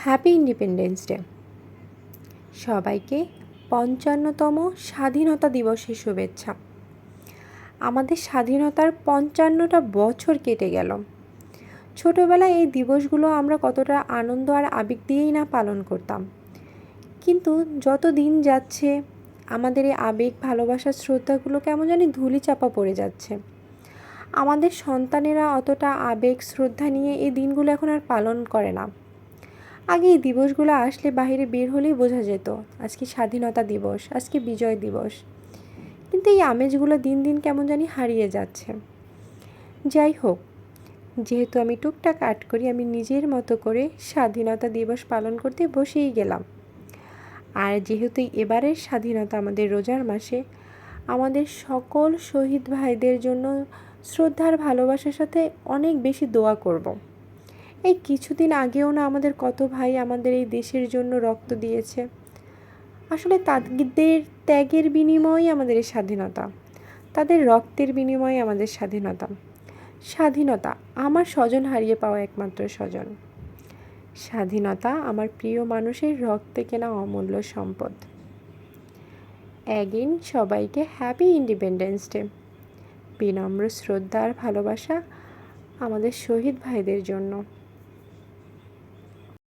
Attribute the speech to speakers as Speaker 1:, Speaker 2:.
Speaker 1: Happy independence day. সবাইকে ৫৫তম স্বাধীনতা দিবসের শুভেচ্ছা। আমাদের স্বাধীনতার ৫৫টা বছর কেটে গেল। ছোটোবেলায় এই দিবসগুলো আমরা কতটা আনন্দ আর আবেগ দিয়েই না পালন করতাম, কিন্তু যত দিন যাচ্ছে আমাদের এই আবেগ, ভালোবাসার শ্রদ্ধাগুলো কেমন জানি ধুলিচাপা পড়ে যাচ্ছে। আমাদের সন্তানেরা অতটা আবেগ, শ্রদ্ধা নিয়ে এই দিনগুলো এখন আর পালন করে না। আগে এই দিবসগুলো আসলে বাইরে বের হলেই বোঝা যেত আজকে স্বাধীনতা দিবস, আজকে বিজয় দিবস, কিন্তু এই আমেজগুলো দিন দিন কেমন জানি হারিয়ে যাচ্ছে। যাই হোক, যেহেতু আমি টুকটাক আর্ট করি, আমি নিজের মতো করে স্বাধীনতা দিবস পালন করতে বসেই গেলাম। আর যেহেতু এবারের স্বাধীনতা আমাদের রোজার মাসে, আমাদের সকল শহীদ ভাইদের জন্য শ্রদ্ধার ভালোবাসার সাথে অনেক বেশি দোয়া করব। এই কিছুদিন আগেও না আমাদের কত ভাই আমাদের এই দেশের জন্য রক্ত দিয়েছে। আসলে তাদের ত্যাগের বিনিময়েই আমাদের এই স্বাধীনতা, তাদের রক্তের বিনিময়ে আমাদের স্বাধীনতা। স্বাধীনতা আমার স্বজন হারিয়ে পাওয়া একমাত্র স্বজন। স্বাধীনতা আমার প্রিয় মানুষের রক্তে কেনা অমূল্য সম্পদ। অ্যাগেন সবাইকে হ্যাপি ইন্ডিপেন্ডেন্স ডে। বিনম্র শ্রদ্ধা আর ভালোবাসা আমাদের শহীদ ভাইদের জন্য।